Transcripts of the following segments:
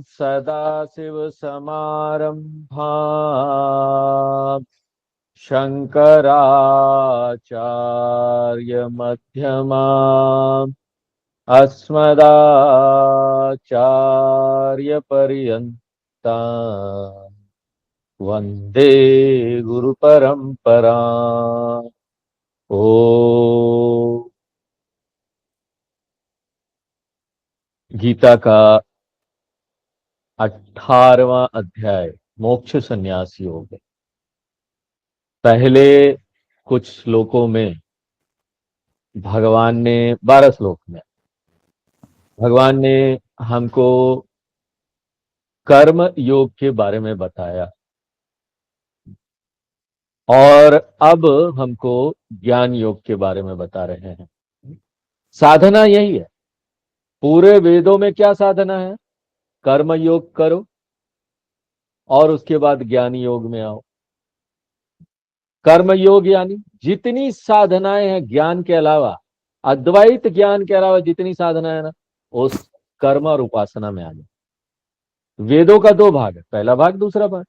सदाशिवसमारम्भाम् शङ्कराचार्यमध्यमाम् अस्मदाचार्यपर्यन्ताम् वन्दे गुरुपरम्पराम्। ओ गीता का 18वां अध्याय मोक्ष संन्यास योग। पहले कुछ श्लोकों में भगवान ने 12 श्लोक में भगवान ने हमको कर्म योग के बारे में बताया और अब हमको ज्ञान योग के बारे में बता रहे हैं। साधना यही है। पूरे वेदों में क्या साधना है? कर्म योग करो और उसके बाद ज्ञान योग में आओ। कर्म योग यानी जितनी साधनाएं हैं ज्ञान के अलावा, अद्वैत ज्ञान के अलावा जितनी साधना है ना, उस कर्म और उपासना में आ जाए। वेदों का 2 भाग है, पहला भाग दूसरा भाग।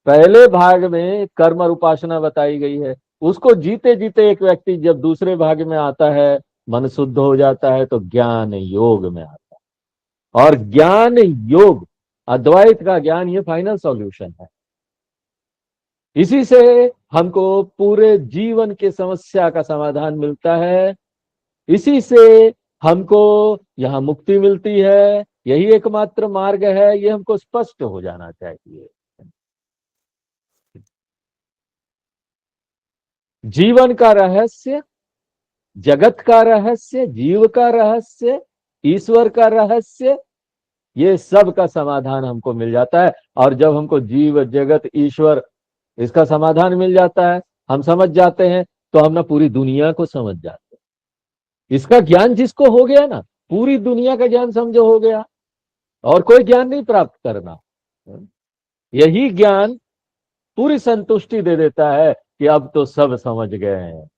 पहले भाग में कर्म और उपासना बताई गई है। उसको जीते जीते एक व्यक्ति जब दूसरे भाग में आता है, मन शुद्ध हो जाता है, तो ज्ञान योग में आता है। और ज्ञान योग, अद्वैत का ज्ञान, ये फाइनल सॉल्यूशन है। इसी से हमको पूरे जीवन के समस्या का समाधान मिलता है। इसी से हमको यहाँ मुक्ति मिलती है। यही एकमात्र मार्ग है, ये हमको स्पष्ट हो जाना चाहिए। जीवन का रहस्य, जगत का रहस्य, जीव का रहस्य, ईश्वर का रहस्य, ये सब का समाधान हमको मिल जाता है। और जब हमको जीव, जगत, ईश्वर, इसका समाधान मिल जाता है, हम समझ जाते हैं, तो हम ना पूरी दुनिया को समझ जाते हैं। इसका ज्ञान जिसको हो गया ना, पूरी दुनिया का ज्ञान समझो हो गया, और कोई ज्ञान नहीं प्राप्त करना। यही ज्ञान पूरी संतुष्टि दे देता है कि अब तो सब समझ गए हैं।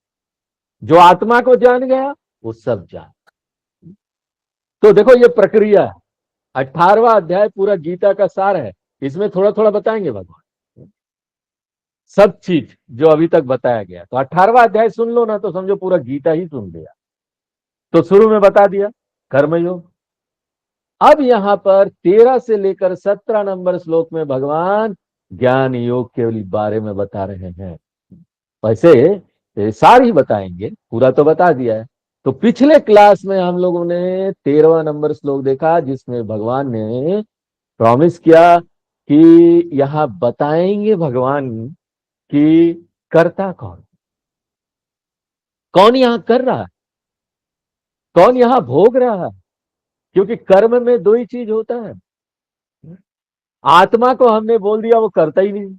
जो आत्मा को जान गया वो सब जान। तो देखो ये प्रक्रिया है। 18वां अध्याय पूरा गीता का सार है। इसमें थोड़ा थोड़ा बताएंगे भगवान सब चीज जो अभी तक बताया गया। तो 18वां अध्याय सुन लो ना, तो समझो पूरा गीता ही सुन लिया। तो शुरू में बता दिया कर्मयोग। अब यहां पर 13 से लेकर 17 नंबर श्लोक में भगवान ज्ञान योग के बारे में बता रहे हैं। वैसे सार ही बताएंगे, पूरा तो बता दिया है। तो पिछले क्लास में हम लोगों ने 13वां नंबर श्लोक देखा, जिसमें भगवान ने प्रॉमिस किया कि यहां बताएंगे भगवान कि करता कौन, कौन यहां कर रहा है, कौन यहां भोग रहा है। क्योंकि कर्म में 2 ही चीज होता है। आत्मा को हमने बोल दिया वो करता ही नहीं,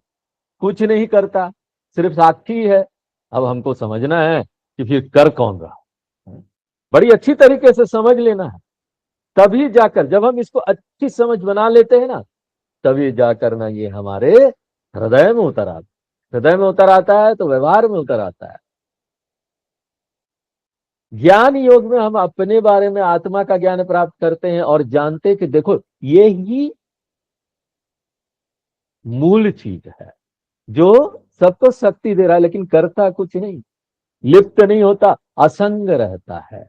कुछ नहीं करता, सिर्फ साक्षी है। अब हमको समझना है कि फिर कर कौन रहा। बड़ी अच्छी तरीके से समझ लेना है, तभी जाकर, जब हम इसको अच्छी समझ बना लेते हैं ना, तभी जाकर ना ये हमारे हृदय में उतर आता है। हृदय में उतर आता है तो व्यवहार में उतर आता है। ज्ञान योग में हम अपने बारे में आत्मा का ज्ञान प्राप्त करते हैं और जानते कि देखो ये ही मूल चीज है जो सबको शक्ति दे रहा है, लेकिन करता कुछ नहीं, लिप्त नहीं होता, असंग रहता है।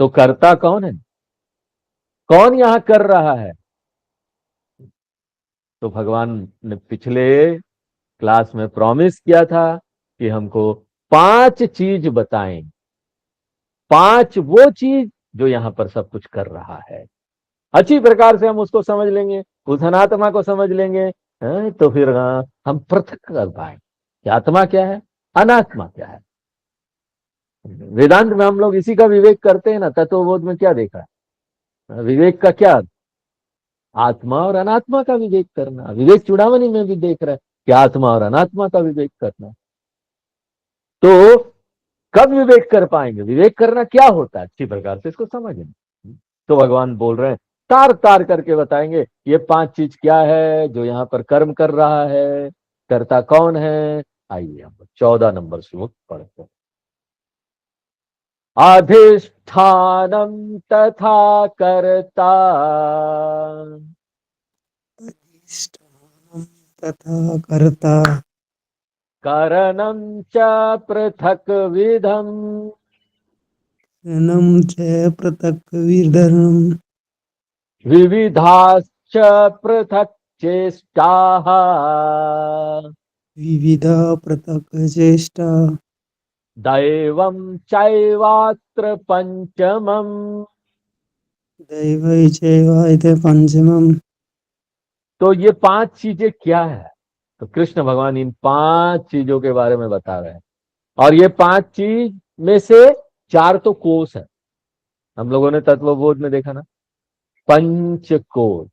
तो करता कौन है, कौन यहां कर रहा है? तो भगवान ने पिछले क्लास में प्रॉमिस किया था कि हमको 5 चीज बताएं, 5 वो चीज जो यहां पर सब कुछ कर रहा है। अच्छी प्रकार से हम उसको समझ लेंगे, उस अनात्मा को समझ लेंगे, तो फिर हम पृथक कर पाएंगे कि आत्मा क्या है, अनात्मा क्या है। वेदांत में हम लोग इसी का विवेक करते हैं ना। तत्वबोध में क्या देखा है विवेक का? क्या आत्मा और अनात्मा का विवेक करना। विवेक चूड़ामणि में भी देख रहे हैं कि आत्मा और अनात्मा का विवेक करना। तो कब विवेक कर पाएंगे? विवेक करना क्या होता है, अच्छी प्रकार से इसको समझें। तो भगवान बोल रहे हैं, तार तार करके बताएंगे ये 5 चीज क्या है जो यहाँ पर कर्म कर रहा है, करता कौन है। आइए हम 14 नंबर श्लोक पढ़ते हैं। अधिष्ठानम तथा कर्ता अधिष्ठानं तथा कर्ता करणं च पृथक् विधम् नं च पृथक्विधम् विविधाश्च पृथक् चेष्टाः विविधा पृथक् चेष्टा दैवं चैवात्र पंचमम्। दैवै चैवायते पंचमम्। तो ये पांच चीजें क्या है? तो कृष्ण भगवान इन पांच चीजों के बारे में बता रहे हैं। और ये पांच चीज में से चार तो कोष है। हम लोगों ने तत्वबोध में देखा ना, पंच कोष,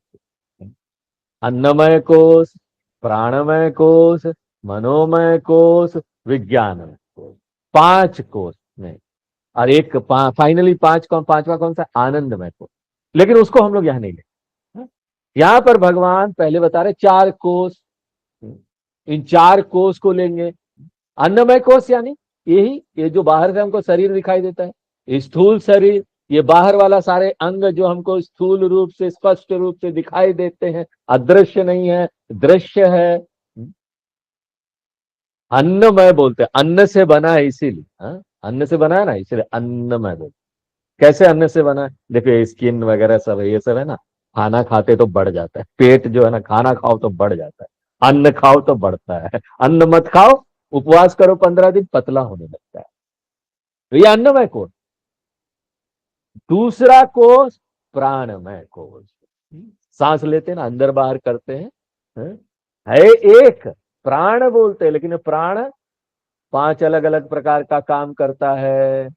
अन्नमय कोष, प्राणमय कोष, मनोमय कोष, विज्ञानमय कोष, पांच कोष में। और एक फाइनली पांचवा कौन सा? आनंदमय कोष। लेकिन उसको हम लोग यहां नहीं लेते। यहां पर भगवान पहले बता रहे चार कोष। इन चार कोष को लेंगे। अन्नमय कोष यानी यही, ये जो बाहर से हमको शरीर दिखाई देता है, स्थूल शरीर, ये बाहर वाला सारे अंग जो हमको स्थूल रूप से स्पष्ट रूप से दिखाई देते हैं, अदृश्य नहीं है, दृश्य है। अन्नमय बोलते हैं, अन्न से बना है इसीलिए। अन्न से बना है ना, इसीलिए अन्नमय बोलते। कैसे अन्न से बना है? देखो स्किन वगैरह सब है, ये सब है ना, खाना खाते तो बढ़ जाता है पेट जो है ना, खाना खाओ तो बढ़ जाता है, अन्न खाओ तो बढ़ता है, अन्न मत खाओ, उपवास करो 15 दिन, पतला होने लगता है। तो ये अन्नमय कोष। दूसरा कोष प्राणमय कोष, सांस लेते हैं ना, अंदर बाहर करते हैं, हैं? है एक, प्राण बोलते हैं, लेकिन प्राण पांच अलग अलग प्रकार का काम करता है।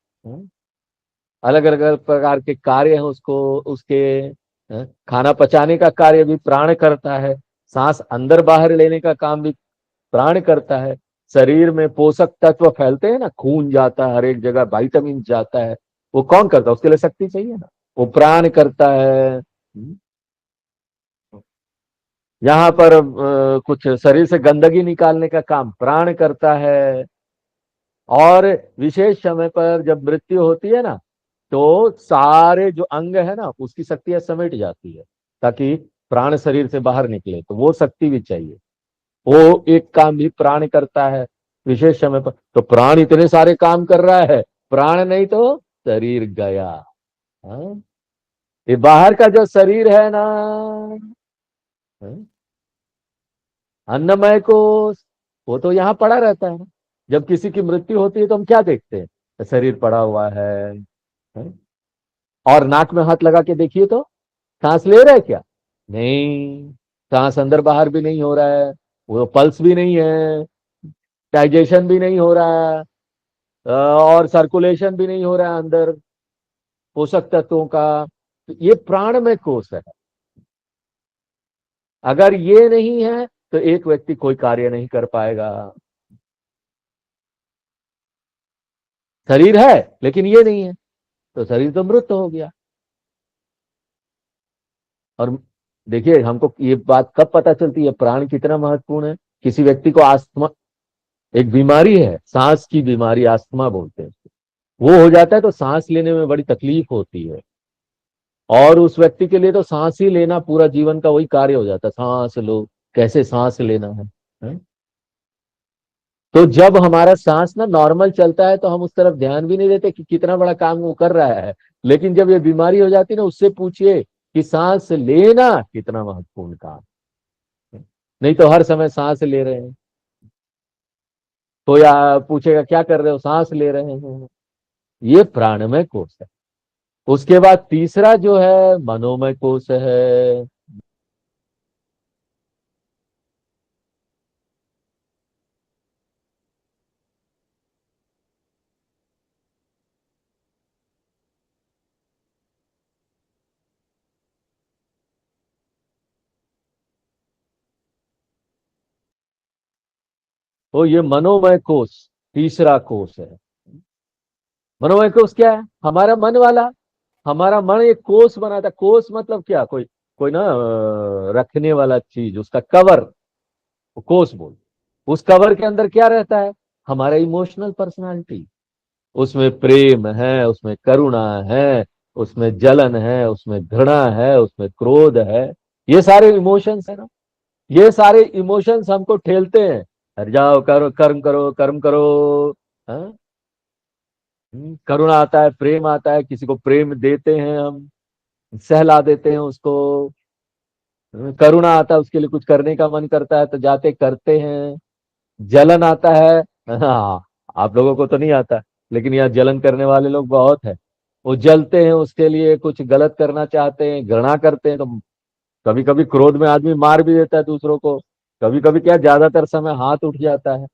अलग अलग प्रकार के कार्य हैं उसको, उसके खाना पचाने का कार्य भी प्राण करता है, सांस अंदर बाहर लेने का काम भी प्राण करता है, शरीर में पोषक तत्व फैलते हैं ना, खून जाता है हर एक जगह, विटामिन जाता है, वो कौन करता है? उसके लिए शक्ति चाहिए ना, वो प्राण करता है। यहाँ पर कुछ शरीर से गंदगी निकालने का काम प्राण करता है। और विशेष समय पर जब मृत्यु होती है ना, तो सारे जो अंग है ना, उसकी शक्तियां समेट जाती है, ताकि प्राण शरीर से बाहर निकले, तो वो शक्ति भी चाहिए। वो एक काम भी प्राण करता है विशेष समय पर। तो प्राण इतने सारे काम कर रहा है, प्राण नहीं तो शरीर गया। हाँ? ये बाहर का जो शरीर है ना, हाँ? अन्नमय कोश, वो तो यहाँ पड़ा रहता है ना। जब किसी की मृत्यु होती है तो हम क्या देखते हैं? तो शरीर पड़ा हुआ है, हाँ? और नाक में हाथ लगा के देखिए तो सांस ले रहा है क्या? नहीं, सांस अंदर बाहर भी नहीं हो रहा है, वो पल्स भी नहीं है, डाइजेशन भी नहीं हो रहा है, और सर्कुलेशन भी नहीं हो रहा है अंदर पोषक तत्वों का। तो ये प्राणमय कोष है। अगर ये नहीं है तो एक व्यक्ति कोई कार्य नहीं कर पाएगा। शरीर है लेकिन ये नहीं है, तो शरीर तो मृत हो गया। और देखिए, हमको ये बात कब पता चलती है प्राण कितना महत्वपूर्ण है? किसी व्यक्ति को आस्थमा, एक बीमारी है, सांस की बीमारी, आस्थमा बोलते हैं, वो हो जाता है तो सांस लेने में बड़ी तकलीफ होती है। और उस व्यक्ति के लिए तो सांस ही लेना पूरा जीवन का वही कार्य हो जाता है, सांस लो, कैसे सांस लेना है? तो जब हमारा सांस ना नॉर्मल चलता है तो हम उस तरफ ध्यान भी नहीं देते कि कितना बड़ा काम वो कर रहा है। लेकिन जब ये बीमारी हो जाती है ना, उससे पूछिए कि सांस लेना कितना महत्वपूर्ण काम है। नहीं तो हर समय सांस ले रहे हैं, तो या पूछेगा क्या कर रहे हो? सांस ले रहे हैं। ये प्राणमय कोष है। उसके बाद तीसरा जो है मनोमय कोष है। तो ये मनोमय कोष तीसरा कोष है। मनोमय कोष क्या है? हमारा मन वाला, हमारा मन एक कोष बनाता है। कोष मतलब क्या? कोई कोई ना रखने वाला चीज, उसका कवर, कोष बोल। उस कवर के अंदर क्या रहता है? हमारा इमोशनल पर्सनालिटी। उसमें प्रेम है, उसमें करुणा है, उसमें जलन है, उसमें घृणा है, उसमें क्रोध है, ये सारे इमोशंस है ना। ये सारे इमोशंस हमको ठेलते हैं, हट जाओ, करो, कर्म करो, कर्म करो। हाँ? करुणा आता है, प्रेम आता है, किसी को प्रेम देते हैं हम, सहला देते हैं उसको। करुणा आता है, उसके लिए कुछ करने का मन करता है तो जाते करते हैं। जलन आता है, हाँ, आप लोगों को तो नहीं आता, लेकिन यहाँ जलन करने वाले लोग बहुत है। वो जलते हैं, उसके लिए कुछ गलत करना चाहते हैं, घृणा करते हैं, तो कभी कभी क्रोध में आदमी मार भी देता है दूसरों को। कभी कभी क्या, ज्यादातर समय हाथ उठ जाता है।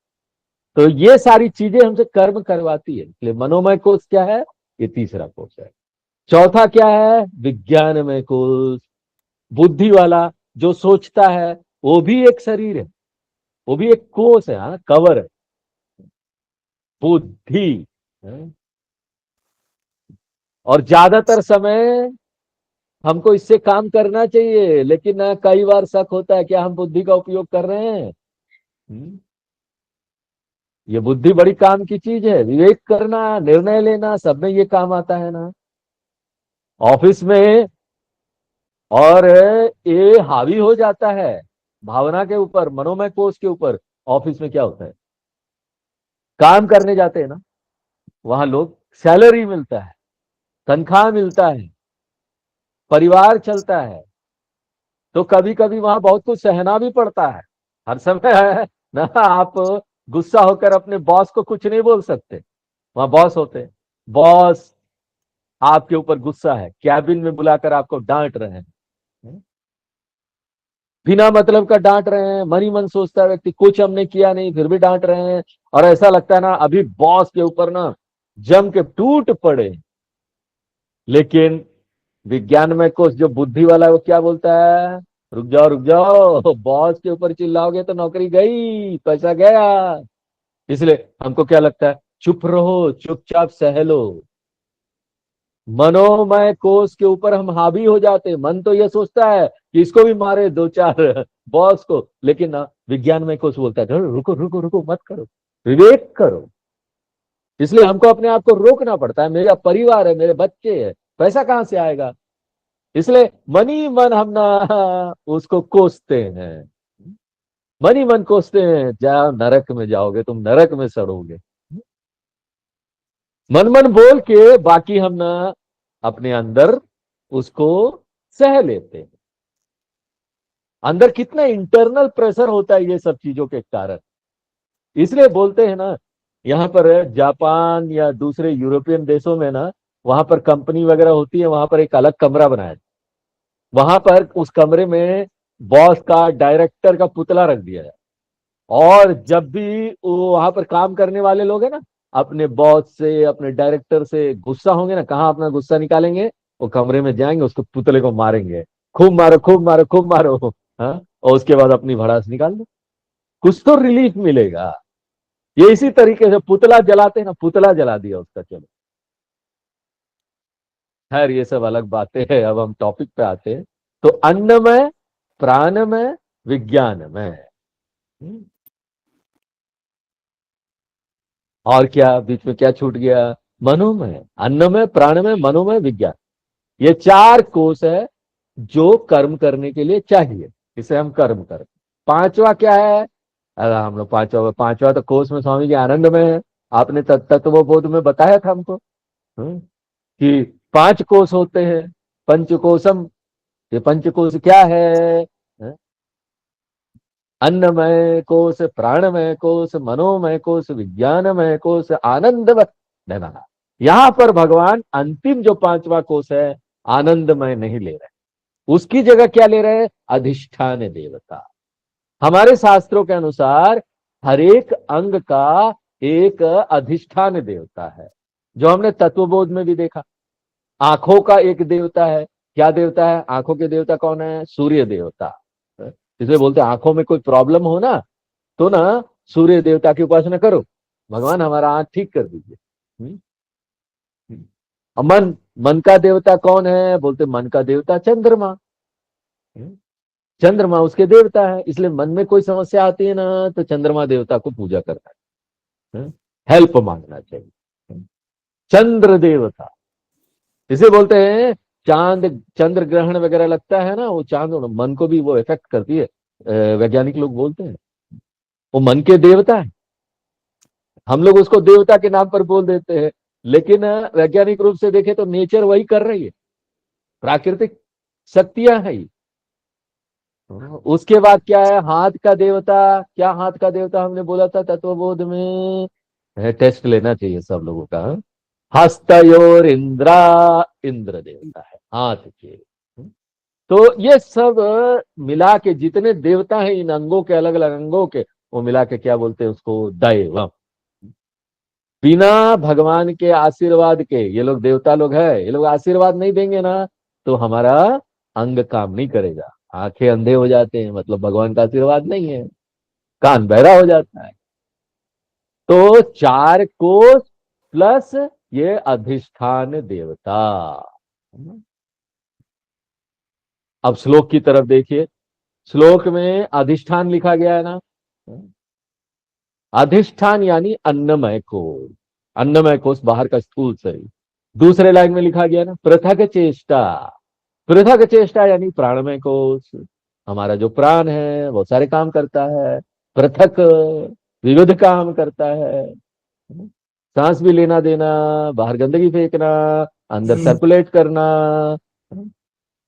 तो ये सारी चीजें हमसे कर्म करवाती है, इसलिए मनोमय कोष क्या है, ये तीसरा कोष है। चौथा क्या है, विज्ञानमय कोष, बुद्धि वाला, जो सोचता है, वो भी एक शरीर है, वो भी एक कोष है, हाँ, कवर है, बुद्धि। हाँ? और ज्यादातर समय हमको इससे काम करना चाहिए, लेकिन कई बार शक होता है क्या हम बुद्धि का उपयोग कर रहे हैं। हम्म? ये बुद्धि बड़ी काम की चीज है, विवेक करना, निर्णय लेना, सब में ये काम आता है ना, ऑफिस में। और ये हावी हो जाता है भावना के ऊपर, मनोमय कोष के ऊपर। ऑफिस में क्या होता है, काम करने जाते हैं ना, वहां लोग, सैलरी मिलता है, तनख्वाह मिलता है, परिवार चलता है, तो कभी कभी वहां बहुत कुछ सहना भी पड़ता है। हर समय है ना, आप गुस्सा होकर अपने बॉस को कुछ नहीं बोल सकते, वहां बॉस होते हैं। बॉस आपके ऊपर गुस्सा है, कैबिन में बुलाकर आपको डांट रहे हैं, बिना मतलब का डांट रहे हैं, मन ही मन सोचता है व्यक्ति कुछ हमने किया नहीं फिर भी डांट रहे हैं। और ऐसा लगता है ना अभी बॉस के ऊपर ना जम के टूट पड़े। लेकिन विज्ञान में कुछ जो बुद्धि वाला है वो क्या बोलता है, रुक जाओ रुक जाओ, बॉस के ऊपर चिल्लाओगे तो नौकरी गई, पैसा गया। इसलिए हमको क्या लगता है, चुप रहो, चुपचाप सह लो। मनोमय कोष के ऊपर हम हावी हो जाते हैं। मन तो ये सोचता है कि इसको भी मारे दो चार बॉस को, लेकिन ना विज्ञानमय कोष बोलता है रुको रुको रुको, मत करो, विवेक करो। इसलिए हमको अपने आप को रोकना पड़ता है, मेरा परिवार है, मेरे बच्चे हैं, पैसा कहां से आएगा। इसलिए मन ही मन हम ना उसको कोसते हैं, मन ही मन कोसते हैं, जाओ नरक में जाओगे, तुम नरक में सड़ोगे। मन मन बोल के बाकी हम ना अपने अंदर उसको सह लेते हैं। अंदर कितना इंटरनल प्रेशर होता है ये सब चीजों के कारण। इसलिए बोलते हैं ना, यहाँ पर जापान या दूसरे यूरोपियन देशों में ना, वहां पर कंपनी वगैरह होती है, वहां पर एक अलग कमरा बनाया है। वहां पर उस कमरे में बॉस का, डायरेक्टर का पुतला रख दिया है। और जब भी वो वहां पर काम करने वाले लोग हैं ना, अपने बॉस से, अपने डायरेक्टर से गुस्सा होंगे ना, कहाँ अपना गुस्सा निकालेंगे, वो कमरे में जाएंगे, उसको पुतले को मारेंगे, खूब मारो खूब मारो खूब मारो। हाँ, और उसके बाद अपनी भड़ास निकाल दो, कुछ तो रिलीफ मिलेगा। ये इसी तरीके से पुतला जलाते हैं ना, पुतला जला दिया उसका, चलो खैर ये सब अलग बातें हैं। अब हम टॉपिक पे आते हैं। तो अन्नमय, प्राणमय, विज्ञानमय। हम्म, और क्या बीच में क्या छूट गया, मनोमय, अन्नमय, प्राणमय, मनोमय, विज्ञान। ये चार कोष है जो कर्म करने के लिए चाहिए, इसे हम कर्म करें। पांचवा क्या है, अरे हम लोग पांचवा पांचवा तो कोष में स्वामी जी आनंद में है। आपने तत्वबोध में बताया था हमको, कि पांच कोष होते हैं, पंचकोशम। ये पंचकोश क्या है, हैं? अन्नमय कोश, प्राणमय कोश, मनोमय कोश, विज्ञानमय कोश, आनंदमय। देखा, यहां पर भगवान अंतिम जो पांचवा कोश है, आनंदमय नहीं ले रहे, उसकी जगह क्या ले रहे हैं, अधिष्ठान देवता। हमारे शास्त्रों के अनुसार हर एक अंग का एक अधिष्ठान देवता है, जो हमने तत्वबोध में भी देखा। आंखों का एक देवता है, क्या देवता है, आंखों के देवता कौन है, सूर्य देवता। इसलिए बोलते हैं आंखों में कोई प्रॉब्लम हो ना, तो ना सूर्य देवता की उपासना करो, भगवान हमारा आंख ठीक कर दीजिए। हम्म? और मन, मन का देवता कौन है, बोलते मन का देवता चंद्रमा। हम्म? चंद्रमा उसके देवता है, इसलिए मन में कोई समस्या आती है ना, तो चंद्रमा देवता को पूजा करना है, हेल्प मांगना चाहिए। चंद्र देवता, इसे बोलते हैं चांद, चंद्र ग्रहण वगैरह लगता है ना, वो चांद मन को भी वो इफेक्ट करती है, वैज्ञानिक लोग बोलते हैं वो मन के देवता है। हम लोग उसको देवता के नाम पर बोल देते हैं, लेकिन वैज्ञानिक रूप से देखें तो नेचर वही कर रही है, प्राकृतिक शक्तियां है ये। उसके बाद क्या है, हाथ का देवता। क्या हाथ का देवता हमने बोला था तत्वबोध में? टेस्ट लेना चाहिए सब लोगों का। हस्तयोर इंद्रा, इंद्र देवता है हाथ के। तो ये सब मिला के जितने देवता हैं इन अंगों के, अलग अलग अंगों के, वो मिला के क्या बोलते हैं उसको? दैवम। बिना भगवान के आशीर्वाद के, ये लोग देवता लोग हैं, ये लोग आशीर्वाद नहीं देंगे ना तो हमारा अंग काम नहीं करेगा। आंखें अंधे हो जाते हैं, मतलब भगवान का आशीर्वाद नहीं है। कान बहरा हो जाता है। तो चार कोष प्लस ये अधिष्ठान देवता। अब श्लोक की तरफ देखिए। श्लोक में अधिष्ठान लिखा गया है ना। अधिष्ठान यानी अन्नमय कोश। अन्नमय कोश बाहर का स्थूल शरीर। दूसरे लाइन में लिखा गया ना पृथक चेष्टा। पृथक चेष्टा यानी प्राणमय कोश। हमारा जो प्राण है वो सारे काम करता है, पृथक विविध काम करता है। सांस भी लेना देना, बाहर गंदगी फेंकना, अंदर सर्कुलेट करना,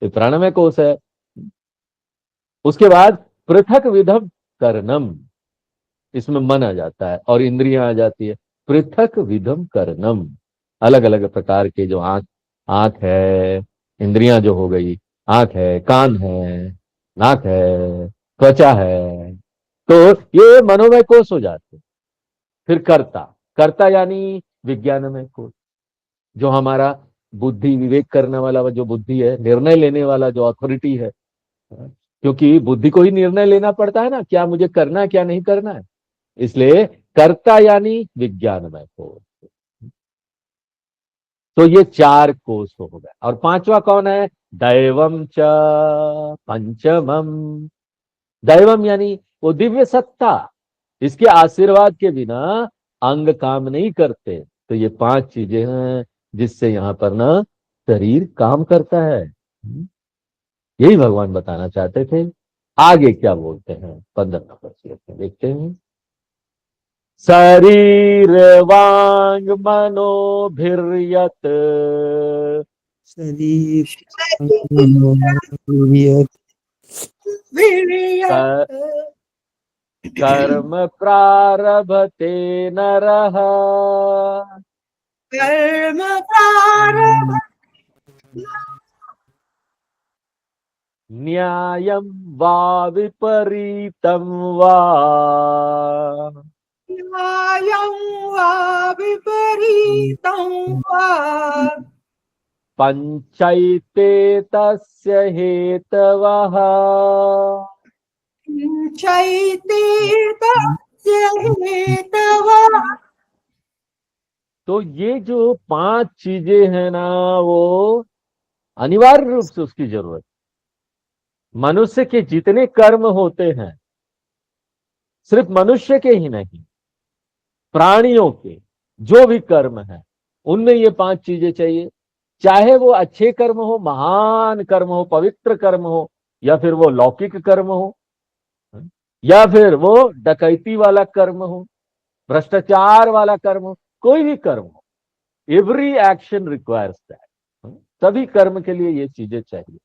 ये प्राणमय कोश है। उसके बाद पृथक विधम कर्णम, इसमें मन आ जाता है और इंद्रियां आ जाती है। पृथक विधम कर्णम, अलग अलग प्रकार के जो आंख, आंख है, इंद्रियां जो हो गई, आंख है, कान है, नाक है, त्वचा है, तो ये मनोमय कोष हो जाते हैं। फिर कर्ता। कर्ता यानी विज्ञानमय कोष, जो हमारा बुद्धि विवेक करने वाला जो बुद्धि है, निर्णय लेने वाला जो अथॉरिटी है। क्योंकि बुद्धि को ही निर्णय लेना पड़ता है ना, क्या मुझे करना है क्या नहीं करना है। इसलिए कर्ता यानी विज्ञानमय कोष। तो ये चार कोष हो गए। और पांचवा कौन है? दैवम च पंचमम। दैवम यानी वो दिव्य सत्ता, इसके आशीर्वाद के बिना अंग काम नहीं करते। तो ये पांच चीजें हैं जिससे यहाँ पर ना शरीर काम करता है। यही भगवान बताना चाहते थे। आगे क्या बोलते हैं 15 नंबर श्लोक में, देखते हैं। शरीर वांग मनोभिर्यत शरीर मनोवीर्यत् कर्म प्रारभते नरः कर्म प्रारब्ध न्यायं वा विपरीतं वा न्यायं वा विपरीतं वा पंचैते तस्य हेतवः। चैते तस्य हेतवा। तो ये जो पांच चीजें हैं ना, वो अनिवार्य रूप से उसकी जरूरत। मनुष्य के जितने कर्म होते हैं, सिर्फ मनुष्य के ही नहीं, प्राणियों के जो भी कर्म है उनमें ये पांच चीजें चाहिए। चाहे वो अच्छे कर्म हो, महान कर्म हो, पवित्र कर्म हो, या फिर वो लौकिक कर्म हो, या फिर वो डकैती वाला कर्म हो, भ्रष्टाचार वाला कर्म हो, कोई भी कर्म हो, एवरी एक्शन रिक्वायर्स दैट। सभी कर्म के लिए ये चीजें चाहिए।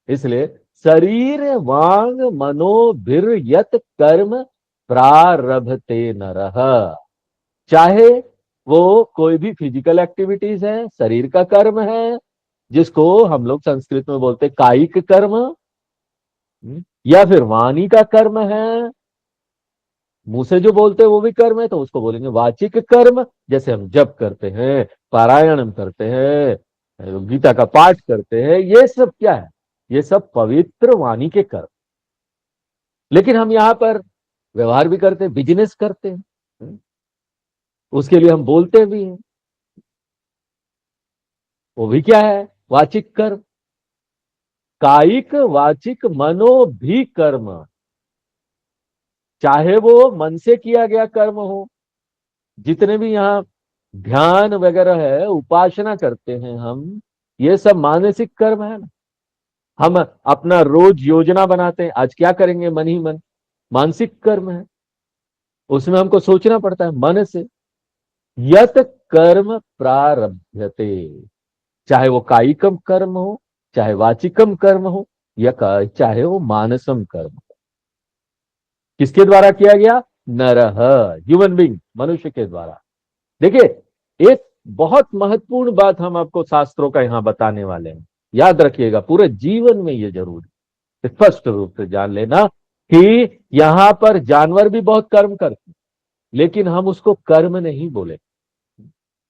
इसलिए शरीर वांग मनोभिर यत कर्म प्रारभते नरः। चाहे वो कोई भी फिजिकल एक्टिविटीज है, शरीर का कर्म है, जिसको हम लोग संस्कृत में बोलते कायिक कर्म, या फिर वाणी का कर्म है, मुंह से जो बोलते हैं वो भी कर्म है, तो उसको बोलेंगे वाचिक कर्म। जैसे हम जप करते हैं, पारायण हम करते हैं, गीता का पाठ करते हैं, ये सब क्या है? ये सब पवित्र वाणी के कर्म। लेकिन हम यहाँ पर व्यवहार भी करते हैं, बिजनेस करते हैं, उसके लिए हम बोलते भी हैं, वो भी क्या है? वाचिक कर्म। कायिक वाचिक मनो भी कर्म, चाहे वो मन से किया गया कर्म हो, जितने भी यहाँ ध्यान वगैरह है, उपासना करते हैं हम, ये सब मानसिक कर्म है ना। हम अपना रोज योजना बनाते हैं, आज क्या करेंगे, मन ही मन, मानसिक कर्म है, उसमें हमको सोचना पड़ता है मन से। यत कर्म प्रारभ्यते, चाहे वो कायिकम कर्म हो, चाहे वाचिकम कर्म हो, या चाहे वो मानसम कर्म हो। किसके द्वारा किया गया? नरह, ह्यूमन बींग, मनुष्य के द्वारा। देखिए, एक बहुत महत्वपूर्ण बात हम आपको शास्त्रों का यहां बताने वाले हैं, याद रखिएगा, पूरे जीवन में ये जरूरी स्पष्ट रूप से जान लेना कि यहां पर जानवर भी बहुत कर्म करते हैं, लेकिन हम उसको कर्म नहीं बोले।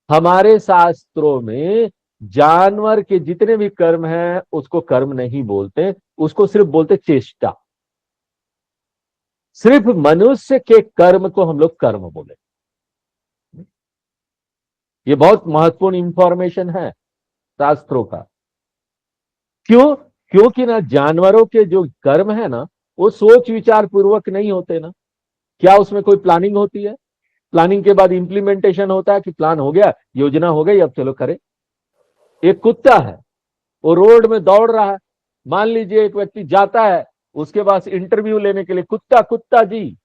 हमारे शास्त्रों में जानवर के जितने भी कर्म हैं उसको कर्म नहीं बोलते, उसको सिर्फ बोलते चेष्टा। सिर्फ मनुष्य के कर्म को हम लोग कर्म बोले। ये बहुत महत्वपूर्ण इंफॉर्मेशन है शास्त्रों का। क्यों? क्योंकि ना जानवरों के जो कर्म है ना, वो सोच विचार पूर्वक नहीं होते ना। क्या उसमें कोई प्लानिंग होती है? प्लानिंग के बाद इंप्लीमेंटेशन होता है कि प्लान हो गया, योजना हो गई, अब चलो करें। एक कुत्ता है, वो रोड में दौड़ रहा है, मान लीजिए एक व्यक्ति जाता है उसके पास इंटरव्यू लेने के लिए, कुत्ता कुत्ता जी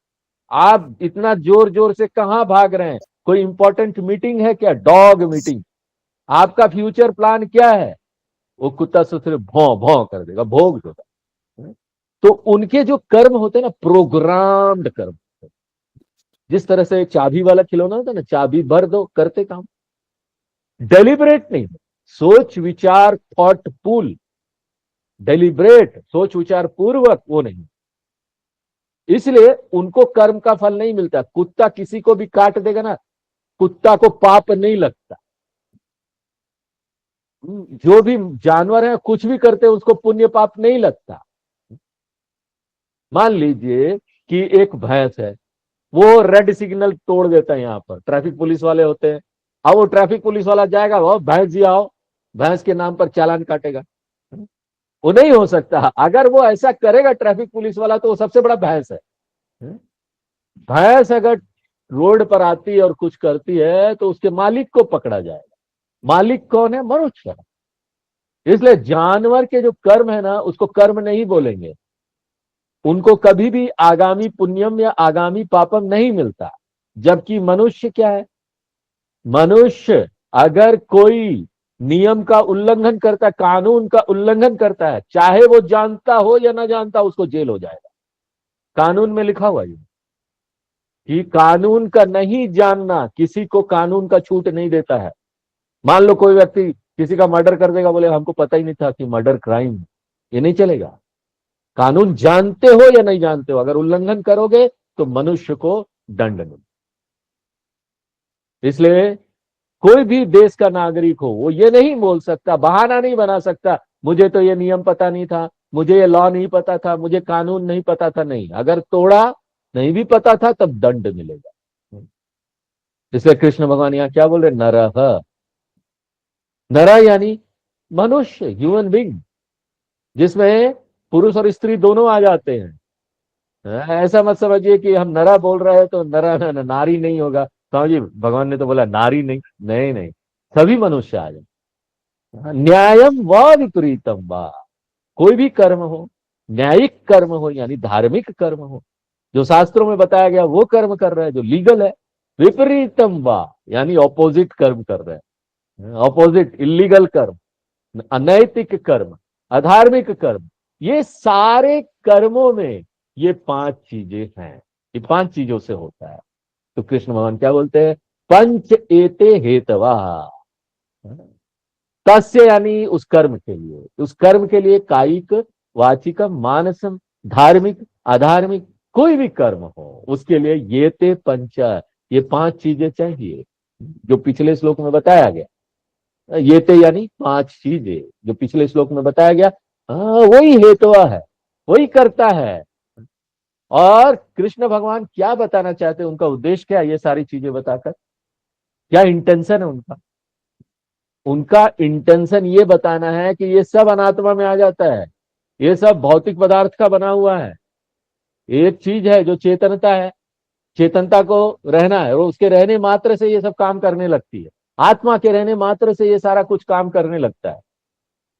आप इतना जोर जोर से कहां भाग रहे हैं, कोई इंपॉर्टेंट मीटिंग है क्या? Dog meeting. आपका फ्यूचर प्लान क्या है? वो कुत्ता से सिर्फ भौं भौं कर देगा, भोग देगा। तो उनके जो कर्म होते हैं ना, प्रोग्राम्ड कर्म। जिस तरह से चाबी वाला खिलौना होता है ना, चाबी भर दो, करते काम। डेलिबरेट नहीं, सोच विचार थॉटफुल, डेलिबरेट सोच विचार पूर्वक वो नहीं, इसलिए उनको कर्म का फल नहीं मिलता। कुत्ता किसी को भी काट देगा ना, कुत्ता को पाप नहीं लगता। जो भी जानवर है कुछ भी करते हैं उसको पुण्य पाप नहीं लगता। मान लीजिए कि एक भैंस है, वो रेड सिग्नल तोड़ देता है, यहां पर ट्रैफिक पुलिस वाले होते हैं, अब वो ट्रैफिक पुलिस वाला जाएगा, वो भैंस जी आओ, भैंस के नाम पर चालान काटेगा? वो नहीं हो सकता। अगर वो ऐसा करेगा ट्रैफिक पुलिस वाला, तो वो सबसे बड़ा भैंस है। भैंस अगर रोड पर आती है और कुछ करती है तो उसके मालिक को पकड़ा जाएगा। मालिक कौन है? मनुष्य। इसलिए जानवर के जो कर्म है ना, उसको कर्म नहीं बोलेंगे, उनको कभी भी आगामी पुण्यम या आगामी पापम नहीं मिलता। जबकि मनुष्य क्या है? मनुष्य अगर कोई नियम का उल्लंघन करता है, कानून का उल्लंघन करता है, चाहे वो जानता हो या ना जानता, उसको जेल हो जाएगा। कानून में लिखा हुआ है कि कानून का नहीं जानना किसी को कानून का छूट नहीं देता है। मान लो कोई व्यक्ति किसी का मर्डर कर देगा, बोले हमको पता ही नहीं था कि मर्डर क्राइम है, ये नहीं चलेगा। कानून जानते हो या नहीं जानते हो, अगर उल्लंघन करोगे तो मनुष्य को दंड मिले। इसलिए कोई भी देश का नागरिक हो, वो ये नहीं बोल सकता, बहाना नहीं बना सकता, मुझे तो ये नियम पता नहीं था, मुझे ये लॉ नहीं पता था, मुझे कानून नहीं पता था। नहीं, अगर तोड़ा, नहीं भी पता था, तब दंड मिलेगा। इसलिए कृष्ण भगवान यहां क्या बोल रहे? नरह, नरा यानी मनुष्य, ह्यूमन बींग, जिसमें पुरुष और स्त्री दोनों आ जाते हैं। ऐसा मत समझिए कि हम नरा बोल रहे हैं तो नरा नारी नहीं होगा। स्वामी जी, भगवान ने तो बोला नारी नहीं, नहीं नहीं, सभी मनुष्य आ जाए। न्यायम व विपरीतम व, कोई भी कर्म हो, न्यायिक कर्म हो यानी धार्मिक कर्म हो, जो शास्त्रों में बताया गया वो कर्म कर रहे हैं, जो लीगल है। विपरीतम व यानी ऑपोजिट कर्म कर रहे हैं, ऑपोजिट, इलीगल कर्म, अनैतिक कर्म, अधार्मिक कर्म। ये सारे कर्मों में ये 5 चीजें हैं, ये 5 चीजों से होता है। तो कृष्ण भगवान क्या बोलते हैं? पंच एते हेतवा, तस्य यानी उस कर्म के लिए, उस कर्म के लिए कायिक, वाचिकम, मानसम, धार्मिक, अधार्मिक, कोई भी कर्म हो उसके लिए ये ते पंच, ये 5 चीजें चाहिए, जो पिछले श्लोक में बताया गया। ये ते यानी 5 चीजें जो पिछले श्लोक में बताया गया, वही हेतुआ है, वही करता है। और कृष्ण भगवान क्या बताना चाहते हैं, उनका उद्देश्य क्या है ये सारी चीजें बताकर? क्या इंटेंशन है उनका? उनका इंटेंशन ये बताना है कि ये सब अनात्मा में आ जाता है, ये सब भौतिक पदार्थ का बना हुआ है। एक चीज है जो चेतनता है, चेतनता को रहना है, और उसके रहने मात्र से ये सब काम करने लगती है। आत्मा के रहने मात्र से ये सारा कुछ काम करने लगता है।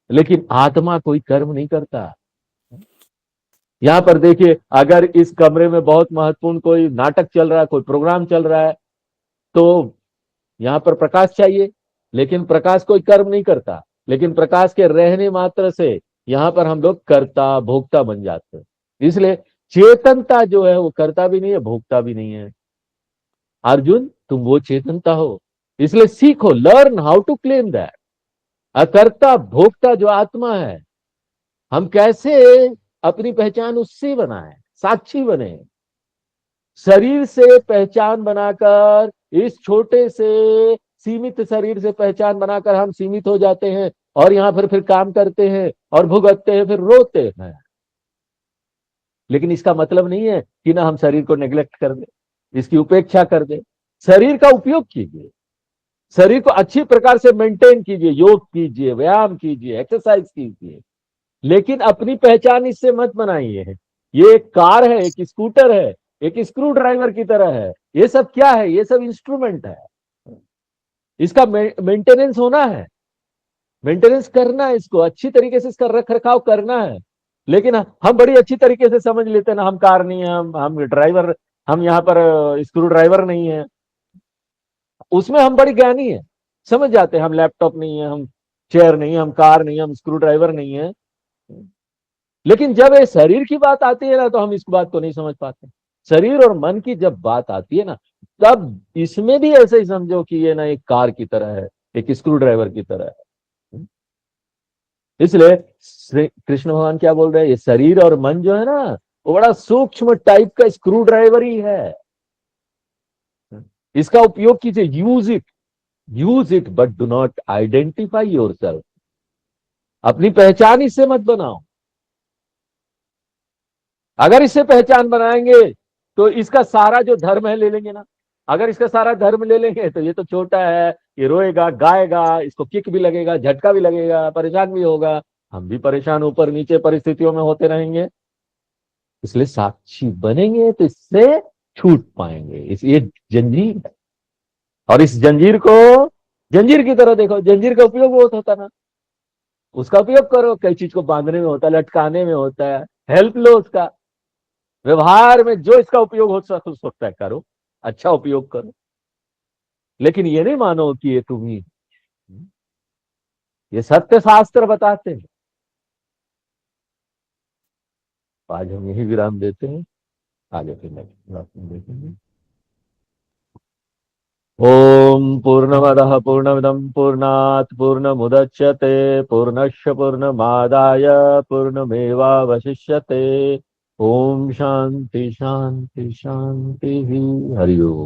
लेकिन आत्मा कोई कर्म नहीं करता। यहां पर देखिए, अगर इस कमरे में बहुत महत्वपूर्ण कोई नाटक चल रहा है, कोई प्रोग्राम चल रहा है, तो यहां पर प्रकाश चाहिए, लेकिन प्रकाश कोई कर्म नहीं करता। लेकिन प्रकाश के रहने मात्र से यहां पर हम लोग कर्ता भोक्ता बन जाते हैं। इसलिए चेतनता जो है वो कर्ता भी नहीं है, भोक्ता भी नहीं है। अर्जुन, तुम वो चेतनता हो, इसलिए सीखो, learn how to claim that. अकर्ता भोक्ता जो आत्मा है, हम कैसे अपनी पहचान उससे बनाए, साक्षी बने। शरीर से पहचान बनाकर, इस छोटे से सीमित शरीर से पहचान बनाकर हम सीमित हो जाते हैं, और यहां फिर काम करते हैं और भुगतते हैं, फिर रोते हैं। लेकिन इसका मतलब नहीं है कि ना हम शरीर को नेग्लेक्ट कर दें, इसकी उपेक्षा कर दें। शरीर का उपयोग कीजिए, शरीर को अच्छी प्रकार से मेंटेन कीजिए, योग कीजिए, व्यायाम कीजिए, एक्सरसाइज कीजिए, लेकिन अपनी पहचान इससे मत बनाइए। ये एक कार है, एक स्कूटर है, एक स्क्रू ड्राइवर की तरह है। ये सब क्या है? ये सब इंस्ट्रूमेंट है, इसका मेंटेनेंस होना है, मेंटेनेंस करना है, इसको अच्छी तरीके से इसका रख रखाव करना है। लेकिन हम बड़ी अच्छी तरीके से समझ लेते हैं ना, हम कार नहीं है, हम ड्राइवर, हम यहाँ पर स्क्रू ड्राइवर नहीं है, उसमें हम बड़ी ज्ञानी है, समझ जाते हैं हम लैपटॉप नहीं है, हम चेयर नहीं है, हम कार नहीं है, हम स्क्रू ड्राइवर नहीं है। लेकिन जब ये शरीर की बात आती है ना, तो हम इस बात को नहीं समझ पाते। शरीर और मन की जब बात आती है ना, तब इसमें भी ऐसे ही समझो कि ये ना एक कार की तरह है, एक स्क्रू ड्राइवर की तरह है। इसलिए कृष्ण भगवान क्या बोल रहे हैं, ये शरीर और मन जो है ना, वो बड़ा सूक्ष्म टाइप का स्क्रू ड्राइवर ही है। इसका उपयोग कीजिए, use it but do not identify yourself. अपनी पहचान इससे मत बनाओ। अगर इससे पहचान बनाएंगे तो इसका सारा जो धर्म है ले लेंगे ना। अगर इसका सारा धर्म ले लेंगे तो ये तो छोटा है, ये रोएगा गाएगा, इसको किक भी लगेगा, झटका भी लगेगा, परेशान भी होगा, हम भी परेशान ऊपर नीचे परिस्थितियों में होते रहेंगे। इसलिए साक्षी बनेंगे तो इससे छूट पाएंगे। ये जंजीर है, और इस जंजीर को जंजीर की तरह देखो। जंजीर का उपयोग बहुत होता है ना, उसका उपयोग करो। कई चीज को बांधने में होता है, लटकाने में होता है, हेल्प लो उसका। व्यवहार में जो इसका उपयोग हो सकता है करो, अच्छा उपयोग करो। लेकिन ये नहीं मानो कि ये तुम ही, ये सत्य शास्त्र बताते हैं। आज हम यही विराम देते हैं, आगे फिर नेक्स्ट देखेंगे। ओम पूर्णमदः पूर्णमिदं पूर्णात् पूर्णमुदच्यते पूर्णस्य पूर्णमादाय पूर्णमेवावशिष्यते। ओम शांति शांति शांति। हरि ओम।